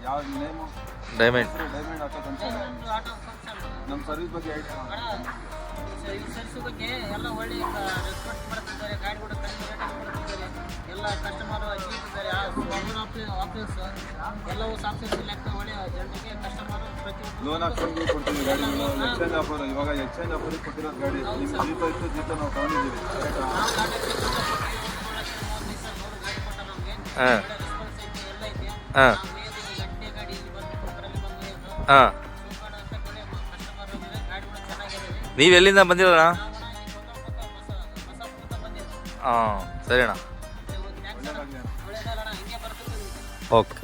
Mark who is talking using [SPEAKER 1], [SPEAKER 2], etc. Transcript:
[SPEAKER 1] ಯಾವ name
[SPEAKER 2] diamond
[SPEAKER 1] auto consult ನಮ್ಮ service ಬಗ್ಗೆ
[SPEAKER 3] ಸರ್ವಿಸ್ ಬಗ್ಗೆ ಎಲ್ಲ ಒಳ್ಳೆ ರೆಸ್ಪಾನ್ಸ್ ಮಾಡ್ತಿದ್ದಾರೆ. ಗಾಡಿ ಕೂಡ ಕಡಿಮೆ ರೇಟ್ ಕೊಡ್ತಿದ್ದಾರೆ. ಎಲ್ಲ ಕಸ್ಟಮರ್ ಅಚ್ಚಿದ್ದಾರೆ. ಆಫೀಸ್ ಎಲ್ಲವೂ ಸಾಫ್ಟ್ವೇರ್ ಲೆಕ್ಕ ಒಳ್ಳೆ ಜನರಿಗೆ ಕಸ್ಟಮರ್ ಪ್ರತಿಯೊಂದು
[SPEAKER 1] ಲೋನ್ ಹಾಕ್ಕೊಂಡು ಕೊಡ್ತೀವಿ ಗಾಡಿ. ಎಕ್ಸ್ಚೇಂಜ್ ಆಫರ್ ಇವಾಗ ಎಕ್ಸ್ಚೇಂಜ್ ಆಫರ್ ಕೊಟ್ಟಿರೋದು ಗಾಡಿ ನಿಮ್ಮ ಜೀಪ ಇತ್ತು ಜೀಪ ನಾವು ತಗೊಂಡಿದ್ದೀವಿ.
[SPEAKER 2] ಹಾಂ
[SPEAKER 3] ಹಾಂ
[SPEAKER 2] ಹಾಂ ನೀವು ಎಲ್ಲಿಂದ ಬಂದಿರೋಣ? ಹಾಂ ಸರಿ ಅಣ್ಣ. ಓಕೆ.